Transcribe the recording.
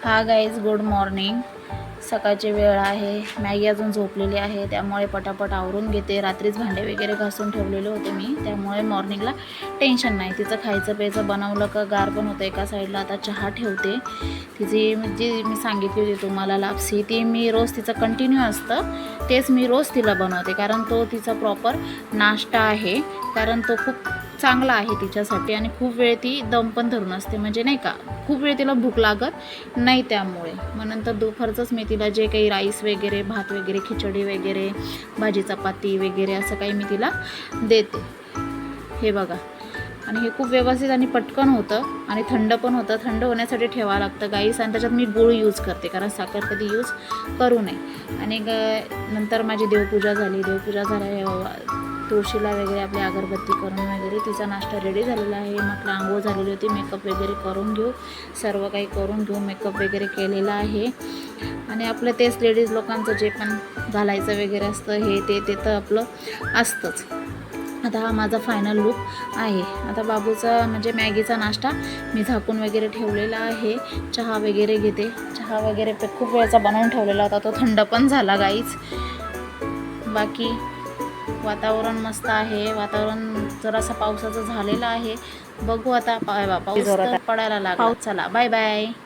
हा guys, good morning. सकाळची वेळ आहे. मॅगी अजून झोपलेली आहे, त्यामुळे पटापट आवरून घेते. रात्रीच भांडे वगैरे घासून ठेवलेले होते मी, त्यामुळे मॉर्निंगला टेन्शन नाही. तिचं खायचं प्यायचं बनवलं का गार पण होतं एका साईडला. आता चहा ठेवते. तिची जी मी सांगितली होती तुम्हाला लापसी, ती मी रोज तिचं कंटिन्यू असतं, तेच मी रोज तिला बनवते, कारण तो तिचा प्रॉपर नाश्ता आहे. कारण तो खूप चांगला आहे तिच्यासाठी आणि खूप वेळ ती दम पण धरून असते, म्हणजे नाही का, खूप वेळ तिला भूक लागत नाही. त्यामुळे मग नंतर दुपारचंच मी तिला जे काही राईस वगैरे, भात वगैरे, खिचडी वगैरे, भाजी चपाती वगैरे असं काही मी तिला देते. हे बघा, आणि हे खूप व्यवस्थित आणि पटकन होतं आणि थंड पण होतं. थंड होण्यासाठी ठेवावं लागतं गाईस. आणि त्याच्यात मी गूळ यूज करते, कारण साखर कधी यूज करू नये. आणि नंतर माझी देवपूजा झाली. देवपूजा झाल्या, तुळशीला वगैरे आपली अगरबत्ती करून वगैरे तिचा नाश्ता रेडी झालेला आहे. म्हटलं आंघोळ झालेली होती, मेकअप वगैरे करून घेऊ, सर्व काही करून घेऊ. मेकअप वगैरे केलेला आहे. आणि आपलं तेच लेडीज लोकांचं जे पण घालायचं वगैरे असतं, हे ते तर आपलं असतंच. आता हा माझा फायनल लूक आहे. आता बाबूचा म्हणजे मॅगीचा नाश्ता मी झाकून वगैरे ठेवलेला आहे. चहा वगैरे घेते. चहा वगैरे खूप वेळचा बनवून ठेवलेला होता, तो थंड पण झाला गाईच. बाकी वातावरण मस्त आहे. वातावरण जरासा पावसाचं झालेलं आहे. बघू आता, पाऊस तर पडायला लागला. चला, बाय बाय.